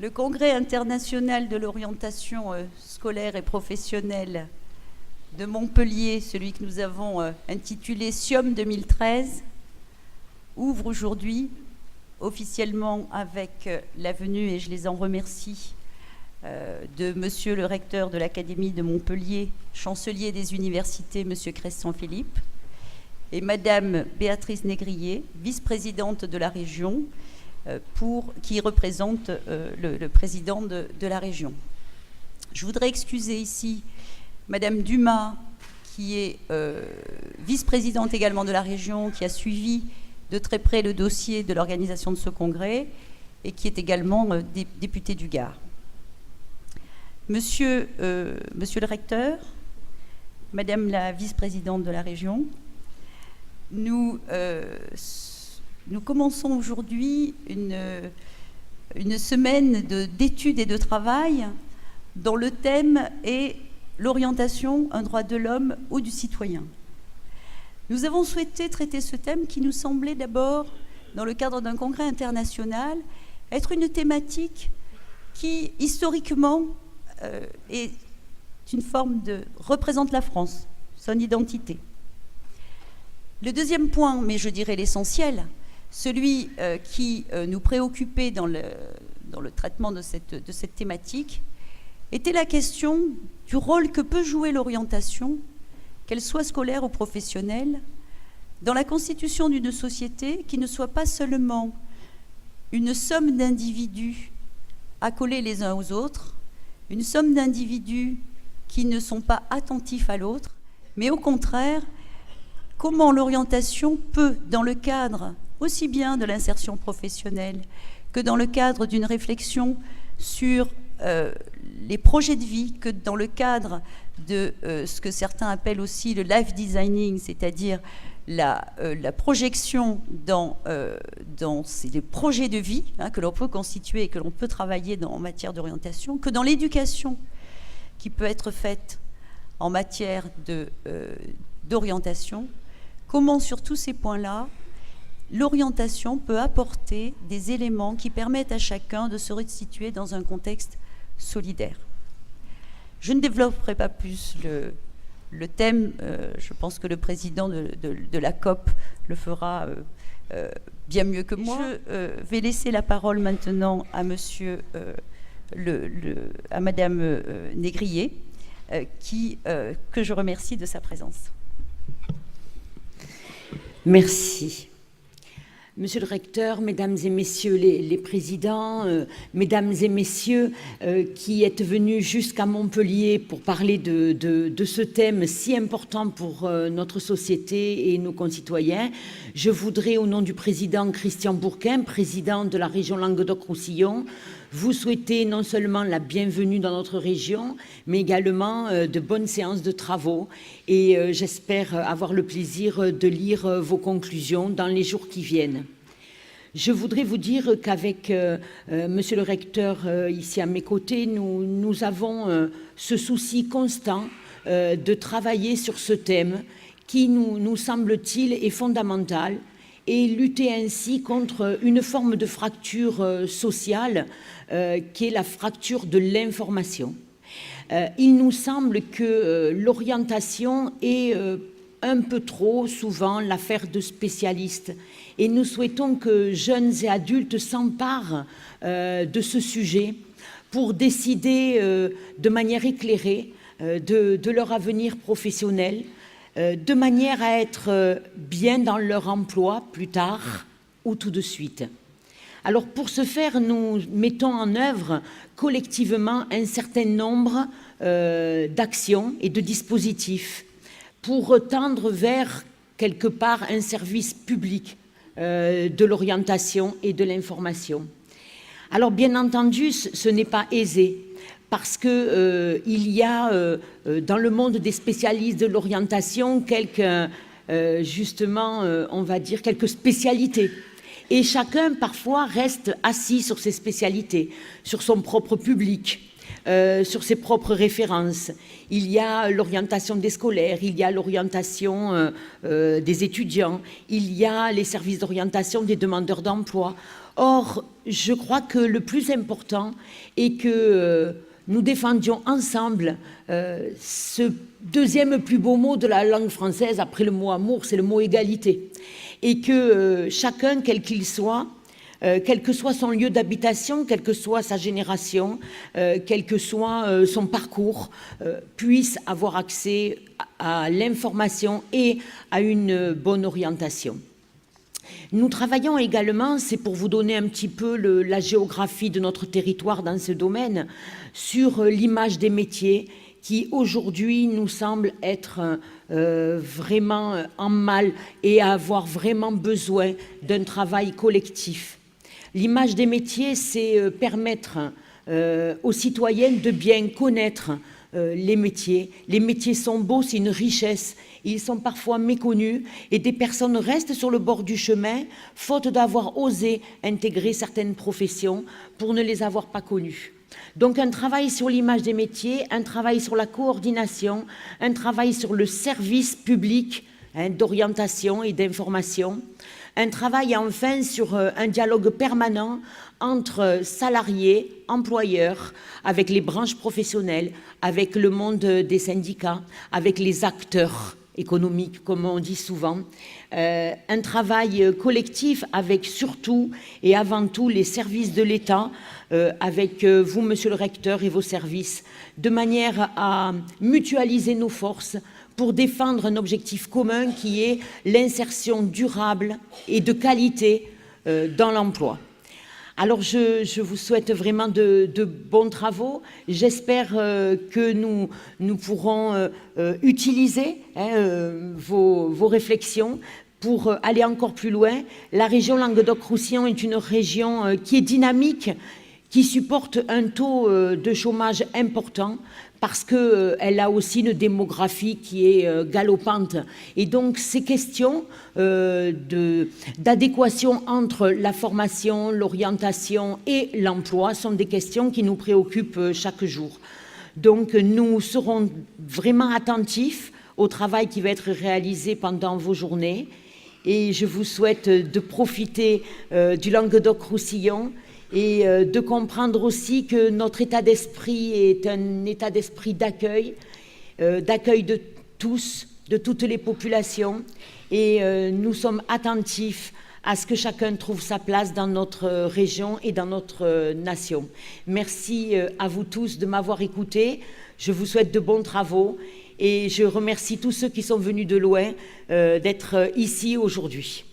Le Congrès international de l'orientation scolaire et professionnelle de Montpellier, celui que nous avons intitulé SIOM 2013, ouvre aujourd'hui officiellement avec la venue, et je les en remercie, de Monsieur le recteur de l'Académie de Montpellier, chancelier des universités, Monsieur Crescent Philippe, et Madame Béatrice Négrier, vice-présidente de la région, qui représente le président de la région. Je voudrais excuser ici Madame Dumas, qui est vice-présidente également de la région, qui a suivi de très près le dossier de l'organisation de ce congrès et qui est également députée du Gard. Monsieur le recteur, Madame la vice-présidente de la région, nous commençons aujourd'hui une semaine d'études et de travail dont le thème est l'orientation, un droit de l'homme ou du citoyen. Nous avons souhaité traiter ce thème qui nous semblait d'abord, dans le cadre d'un congrès international, être une thématique qui, historiquement, est une forme représente la France, son identité. Le deuxième point, mais je dirais l'essentiel, celui qui nous préoccupait dans le traitement de cette thématique, était la question du rôle que peut jouer l'orientation, qu'elle soit scolaire ou professionnelle, dans la constitution d'une société qui ne soit pas seulement une somme d'individus accolés les uns aux autres, une somme d'individus qui ne sont pas attentifs à l'autre, mais au contraire, comment l'orientation peut, dans le cadre aussi bien de l'insertion professionnelle que dans le cadre d'une réflexion sur les projets de vie, que dans le cadre de ce que certains appellent aussi le life designing, c'est-à-dire la projection dans ces projets de vie que l'on peut constituer et que l'on peut travailler en matière d'orientation, que dans l'éducation qui peut être faite en matière d'orientation, comment sur tous ces points-là, l'orientation peut apporter des éléments qui permettent à chacun de se restituer dans un contexte solidaire. Je ne développerai pas plus le thème, je pense que le président de la COP le fera bien mieux que moi. Je vais laisser la parole maintenant à à Madame Négrier, que je remercie de sa présence. Merci. Monsieur le recteur, mesdames et messieurs les présidents, mesdames et messieurs qui êtes venus jusqu'à Montpellier pour parler de ce thème si important pour notre société et nos concitoyens, je voudrais, au nom du président Christian Bourquin, président de la région Languedoc-Roussillon, vous souhaiter non seulement la bienvenue dans notre région, mais également de bonnes séances de travaux. Et j'espère avoir le plaisir de lire vos conclusions dans les jours qui viennent. Je voudrais vous dire qu'avec monsieur le recteur ici à mes côtés, nous avons ce souci constant de travailler sur ce thème qui, nous semble-t-il, est fondamental, et lutter ainsi contre une forme de fracture sociale qui est la fracture de l'information. Il nous semble que l'orientation est un peu trop souvent l'affaire de spécialistes, et nous souhaitons que jeunes et adultes s'emparent de ce sujet pour décider de manière éclairée de leur avenir professionnel, de manière à être bien dans leur emploi plus tard ou tout de suite. Alors pour ce faire, nous mettons en œuvre collectivement un certain nombre d'actions et de dispositifs pour tendre vers quelque part un service public de l'orientation et de l'information. Alors bien entendu, ce n'est pas aisé, parce que il y a dans le monde des spécialistes de l'orientation justement, on va dire, quelques spécialités. Et chacun, parfois, reste assis sur ses spécialités, sur son propre public. sur ses propres références. Il y a l'orientation des scolaires, il y a l'orientation des étudiants, il y a les services d'orientation des demandeurs d'emploi. Or, je crois que le plus important est que nous défendions ensemble ce deuxième plus beau mot de la langue française, après le mot amour, c'est le mot égalité. Et que chacun, quel qu'il soit, quel que soit son lieu d'habitation, quelle que soit sa génération, quel que soit son parcours, puisse avoir accès à l'information et à une bonne orientation. Nous travaillons également, c'est pour vous donner un petit peu la géographie de notre territoire dans ce domaine, sur l'image des métiers qui aujourd'hui nous semble être vraiment en mal et avoir vraiment besoin d'un travail collectif. L'image des métiers, c'est permettre aux citoyens de bien connaître les métiers. Les métiers sont beaux, c'est une richesse. Ils sont parfois méconnus et des personnes restent sur le bord du chemin, faute d'avoir osé intégrer certaines professions pour ne les avoir pas connues. Donc un travail sur l'image des métiers, un travail sur la coordination, un travail sur le service public d'orientation et d'information, un travail enfin sur un dialogue permanent entre salariés, employeurs, avec les branches professionnelles, avec le monde des syndicats, avec les acteurs économiques, comme on dit souvent, un travail collectif avec surtout et avant tout les services de l'État, avec vous, monsieur le recteur, et vos services, de manière à mutualiser nos forces pour défendre un objectif commun qui est l'insertion durable et de qualité dans l'emploi. Alors, je vous souhaite vraiment de bons travaux. J'espère que nous pourrons utiliser vos réflexions pour aller encore plus loin. La région Languedoc-Roussillon est une région qui est dynamique, qui supporte un taux de chômage important parce qu'elle a aussi une démographie qui est galopante. Et donc, ces questions d'adéquation entre la formation, l'orientation et l'emploi sont des questions qui nous préoccupent chaque jour. Donc, nous serons vraiment attentifs au travail qui va être réalisé pendant vos journées. Et je vous souhaite de profiter du Languedoc-Roussillon et de comprendre aussi que notre état d'esprit est un état d'esprit d'accueil de tous, de toutes les populations, et nous sommes attentifs à ce que chacun trouve sa place dans notre région et dans notre nation. Merci à vous tous de m'avoir écouté, je vous souhaite de bons travaux et je remercie tous ceux qui sont venus de loin d'être ici aujourd'hui.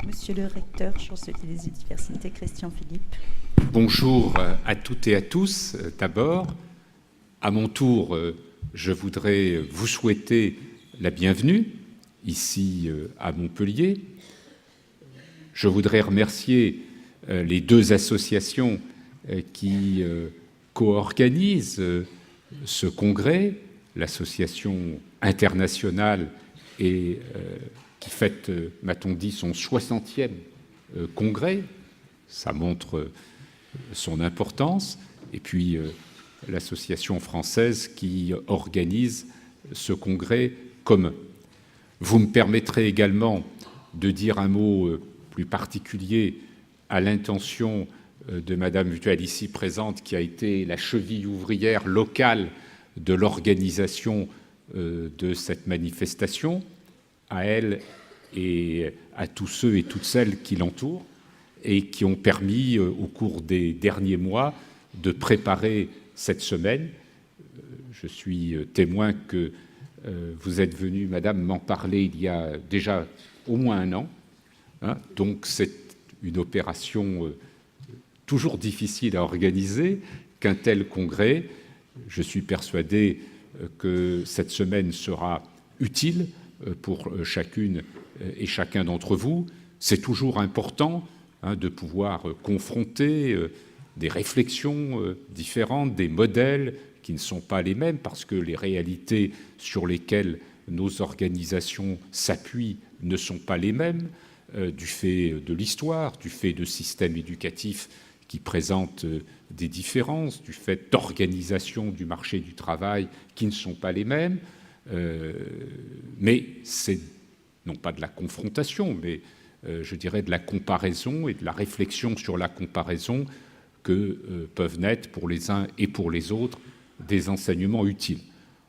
Monsieur le recteur, chancelier des universités, Christian Philippe. Bonjour à toutes et à tous. D'abord, à mon tour, je voudrais vous souhaiter la bienvenue ici à Montpellier. Je voudrais remercier les deux associations qui co-organisent ce congrès, l'association internationale et qui fête, m'a-t-on dit, son 60e congrès. Ça montre son importance. Et puis l'association française qui organise ce congrès commun. Vous me permettrez également de dire un mot plus particulier à l'intention de Madame Vutual ici présente, qui a été la cheville ouvrière locale de l'organisation de cette manifestation, à elle et à tous ceux et toutes celles qui l'entourent et qui ont permis au cours des derniers mois de préparer cette semaine. Je suis témoin que vous êtes venue, Madame, m'en parler il y a déjà au moins un an. Donc c'est une opération toujours difficile à organiser qu'un tel congrès. Je suis persuadé que cette semaine sera utile pour chacune et chacun d'entre vous. C'est toujours important de pouvoir confronter des réflexions différentes, des modèles qui ne sont pas les mêmes, parce que les réalités sur lesquelles nos organisations s'appuient ne sont pas les mêmes. du fait de l'histoire, du fait de systèmes éducatifs qui présentent des différences, du fait d'organisation du marché du travail qui ne sont pas les mêmes. Mais c'est non pas de la confrontation, mais je dirais de la comparaison et de la réflexion sur la comparaison que peuvent naître pour les uns et pour les autres des enseignements utiles.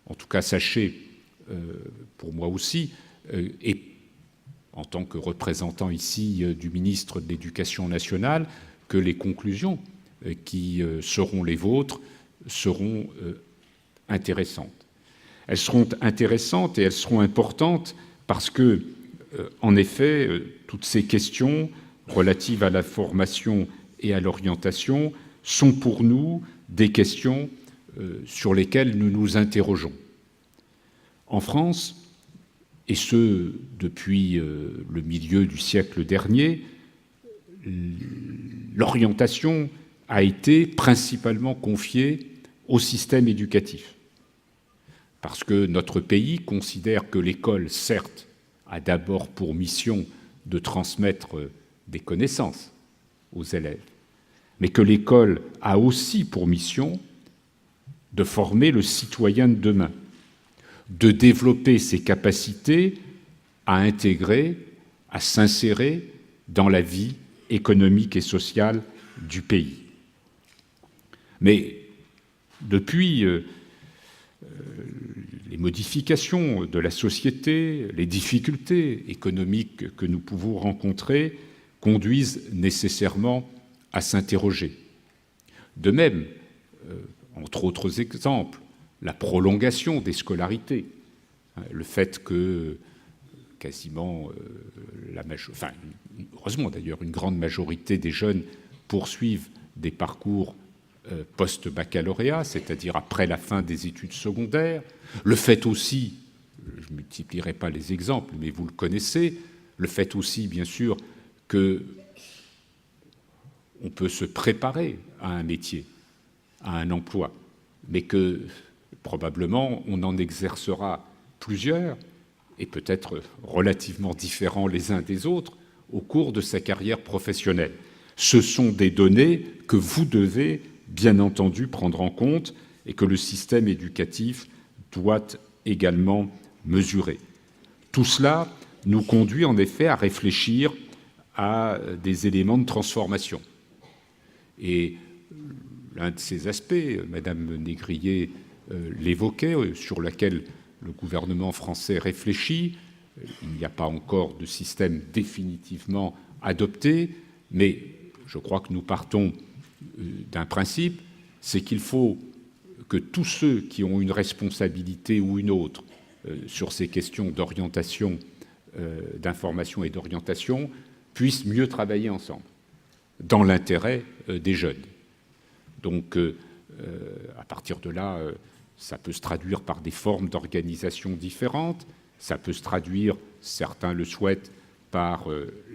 En tout cas, sachez, pour moi aussi, et en tant que représentant ici du ministre de l'Éducation nationale, que les conclusions qui seront les vôtres seront intéressantes. Elles seront intéressantes et elles seront importantes parce que, en effet, toutes ces questions relatives à la formation et à l'orientation sont pour nous des questions sur lesquelles nous nous interrogeons. En France, et ce depuis le milieu du siècle dernier, l'orientation a été principalement confiée au système éducatif. Parce que notre pays considère que l'école, certes, a d'abord pour mission de transmettre des connaissances aux élèves, mais que l'école a aussi pour mission de former le citoyen de demain, de développer ses capacités à intégrer, à s'insérer dans la vie économique et sociale du pays. Mais depuis les modifications de la société, les difficultés économiques que nous pouvons rencontrer conduisent nécessairement à s'interroger. De même, entre autres exemples, la prolongation des scolarités, le fait que quasiment heureusement d'ailleurs, une grande majorité des jeunes poursuivent des parcours post-baccalauréat, c'est-à-dire après la fin des études secondaires. Le fait aussi, je ne multiplierai pas les exemples, mais vous le connaissez, le fait aussi, bien sûr, qu'on peut se préparer à un métier, à un emploi, mais que probablement on en exercera plusieurs, et peut-être relativement différents les uns des autres, au cours de sa carrière professionnelle. Ce sont des données que vous devez bien entendu prendre en compte et que le système éducatif doit également mesurer. Tout cela nous conduit en effet à réfléchir à des éléments de transformation. Et l'un de ces aspects, Madame Négrier l'évoquait, sur lequel le gouvernement français réfléchit, il n'y a pas encore de système définitivement adopté, mais je crois que nous partons d'un principe, c'est qu'il faut que tous ceux qui ont une responsabilité ou une autre sur ces questions d'orientation, d'information et d'orientation puissent mieux travailler ensemble, dans l'intérêt des jeunes. Donc, à partir de là, ça peut se traduire par des formes d'organisation différentes, ça peut se traduire, certains le souhaitent, par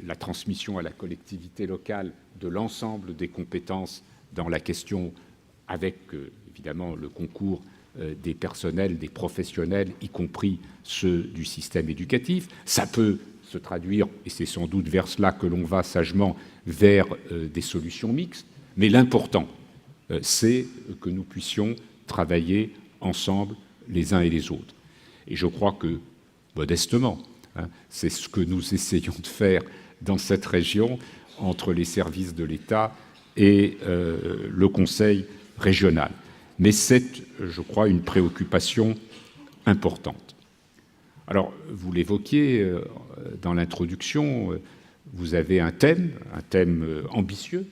la transmission à la collectivité locale de l'ensemble des compétences dans la question, avec évidemment le concours des personnels, des professionnels, y compris ceux du système éducatif. Ça peut se traduire, et c'est sans doute vers cela que l'on va sagement, vers des solutions mixtes, mais l'important, c'est que nous puissions travailler ensemble les uns et les autres. Et je crois que, modestement, c'est ce que nous essayons de faire dans cette région entre les services de l'État et le Conseil régional. Mais c'est, je crois, une préoccupation importante. Alors, vous l'évoquiez dans l'introduction, vous avez un thème ambitieux,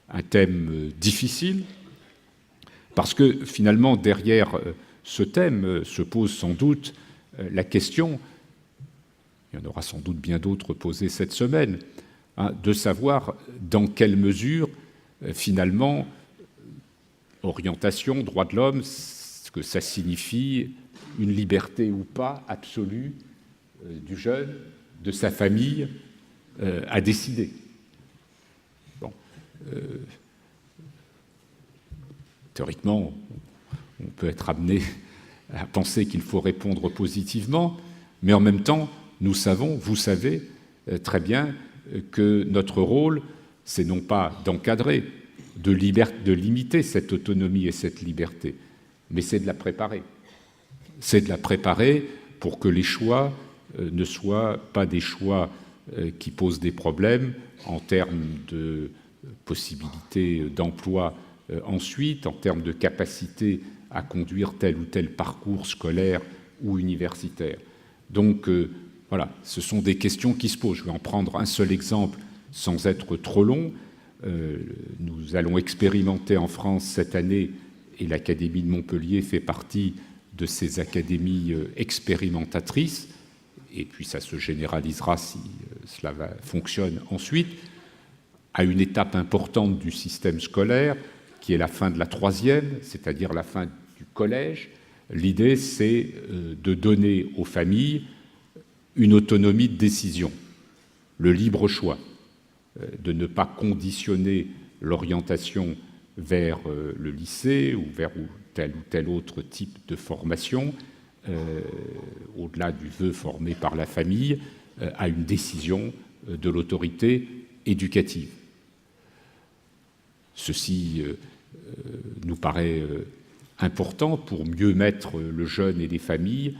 un thème difficile, parce que finalement, derrière ce thème se pose sans doute la question, il y en aura sans doute bien d'autres posées cette semaine, de savoir dans quelle mesure, finalement, orientation, droits de l'homme, ce que ça signifie, une liberté ou pas absolue du jeune, de sa famille, à décider. Bon. Théoriquement, on peut être amené à penser qu'il faut répondre positivement, mais en même temps, nous savons, vous savez très bien que notre rôle, c'est non pas d'encadrer, de limiter cette autonomie et cette liberté, mais c'est de la préparer. C'est de la préparer pour que les choix ne soient pas des choix qui posent des problèmes en termes de possibilités d'emploi ensuite, en termes de capacité à conduire tel ou tel parcours scolaire ou universitaire. Donc voilà, ce sont des questions qui se posent. Je vais en prendre un seul exemple sans être trop long. Nous allons expérimenter en France cette année, et l'Académie de Montpellier fait partie de ces académies expérimentatrices, et puis ça se généralisera si cela fonctionne ensuite, à une étape importante du système scolaire, qui est la fin de la troisième, c'est-à-dire la fin du collège. L'idée, c'est de donner aux familles une autonomie de décision, le libre choix, de ne pas conditionner l'orientation vers le lycée ou vers tel ou tel autre type de formation, au-delà du vœu formé par la famille, à une décision de l'autorité éducative. Ceci nous paraît important pour mieux mettre le jeune et les familles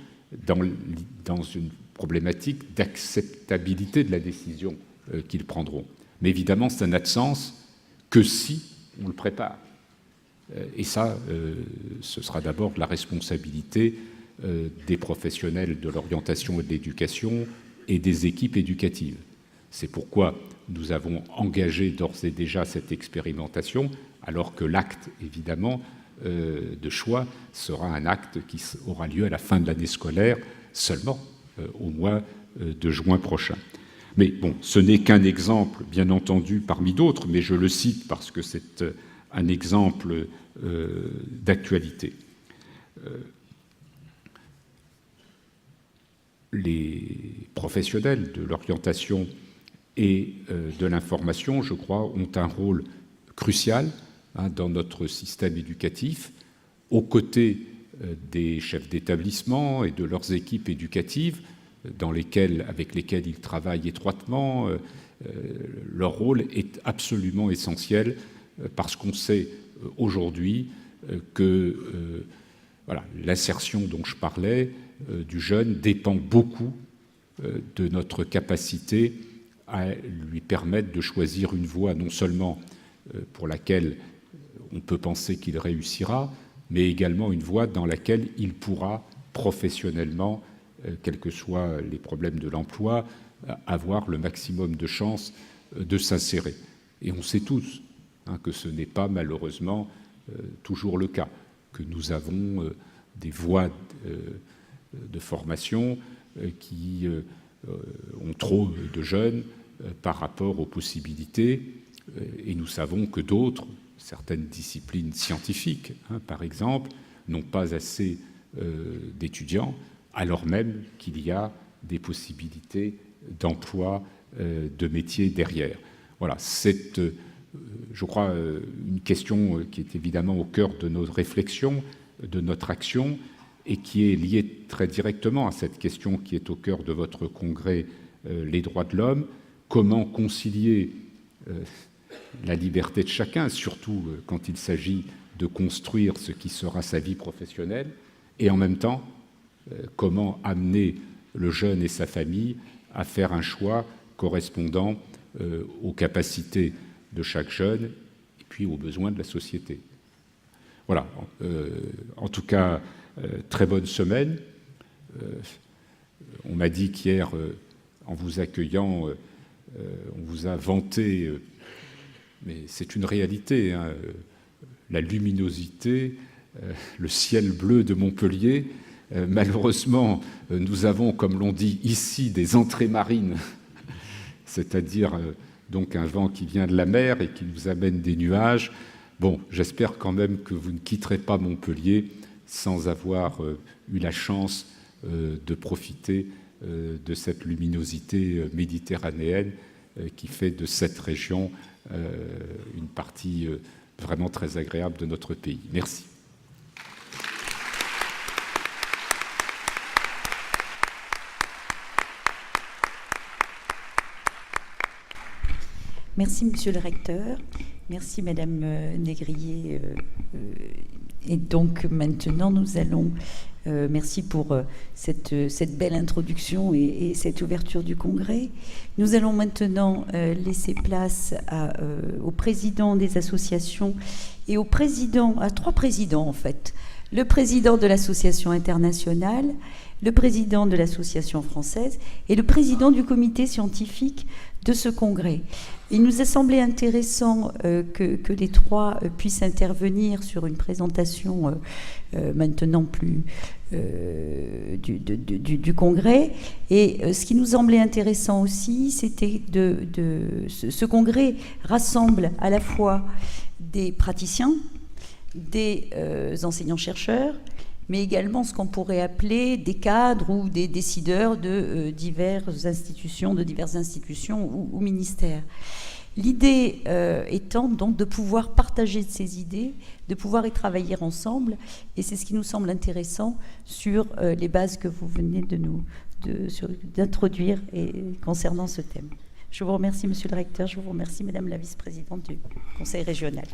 dans une problématique d'acceptabilité de la décision qu'ils prendront. Mais évidemment, ça n'a de sens que si on le prépare. Et ça, ce sera d'abord la responsabilité des professionnels de l'orientation et de l'éducation et des équipes éducatives. C'est pourquoi nous avons engagé d'ores et déjà cette expérimentation, alors que l'acte, évidemment, de choix sera un acte qui aura lieu à la fin de l'année scolaire, seulement au mois de juin prochain. Mais bon, ce n'est qu'un exemple, bien entendu, parmi d'autres, mais je le cite parce que c'est un exemple d'actualité. Les professionnels de l'orientation et de l'information, je crois, ont un rôle crucial dans notre système éducatif, aux côtés des chefs d'établissement et de leurs équipes éducatives, avec lesquelles ils travaillent étroitement. Leur rôle est absolument essentiel parce qu'on sait aujourd'hui que l'insertion dont je parlais du jeune dépend beaucoup de notre capacité à lui permettre de choisir une voie non seulement pour laquelle on peut penser qu'il réussira, mais également une voie dans laquelle il pourra professionnellement, quels que soient les problèmes de l'emploi, avoir le maximum de chances de s'insérer. Et on sait tous que ce n'est pas malheureusement toujours le cas, que nous avons des voies de formation qui ont trop de jeunes par rapport aux possibilités, et nous savons que d'autres, certaines disciplines scientifiques, par exemple, n'ont pas assez d'étudiants, alors même qu'il y a des possibilités d'emploi, de métiers derrière. Voilà, c'est, je crois, une question qui est évidemment au cœur de nos réflexions, de notre action, et qui est liée très directement à cette question qui est au cœur de votre congrès, les droits de l'homme. Comment concilier la liberté de chacun, surtout quand il s'agit de construire ce qui sera sa vie professionnelle, et en même temps, comment amener le jeune et sa famille à faire un choix correspondant aux capacités de chaque jeune et puis aux besoins de la société. Voilà, en tout cas, très bonne semaine. On m'a dit qu'hier, en vous accueillant, on vous a vanté, mais c'est une réalité, la luminosité, le ciel bleu de Montpellier. Malheureusement, nous avons, comme l'on dit ici, des entrées marines, c'est-à-dire donc un vent qui vient de la mer et qui nous amène des nuages. Bon, j'espère quand même que vous ne quitterez pas Montpellier sans avoir eu la chance de profiter de cette luminosité méditerranéenne qui fait de cette région une partie vraiment très agréable de notre pays. Merci. Merci, Monsieur le Recteur. Merci, Madame Négrier. Et donc, maintenant, nous allons... merci pour cette belle introduction et cette ouverture du Congrès. Nous allons maintenant laisser place au président des associations et à trois présidents, en fait. Le président de l'association internationale, le président de l'association française et le président du comité scientifique de ce congrès. Il nous a semblé intéressant que les trois puissent intervenir sur une présentation maintenant plus du congrès. Et ce qui nous semblait intéressant aussi, c'était ce congrès rassemble à la fois des praticiens, des enseignants-chercheurs, mais également ce qu'on pourrait appeler des cadres ou des décideurs de diverses institutions ou ministères. L'idée étant donc de pouvoir partager ces idées, de pouvoir y travailler ensemble, et c'est ce qui nous semble intéressant sur les bases que vous venez d'introduire concernant ce thème. Je vous remercie, Monsieur le Recteur, je vous remercie, Madame la Vice-présidente du Conseil régional.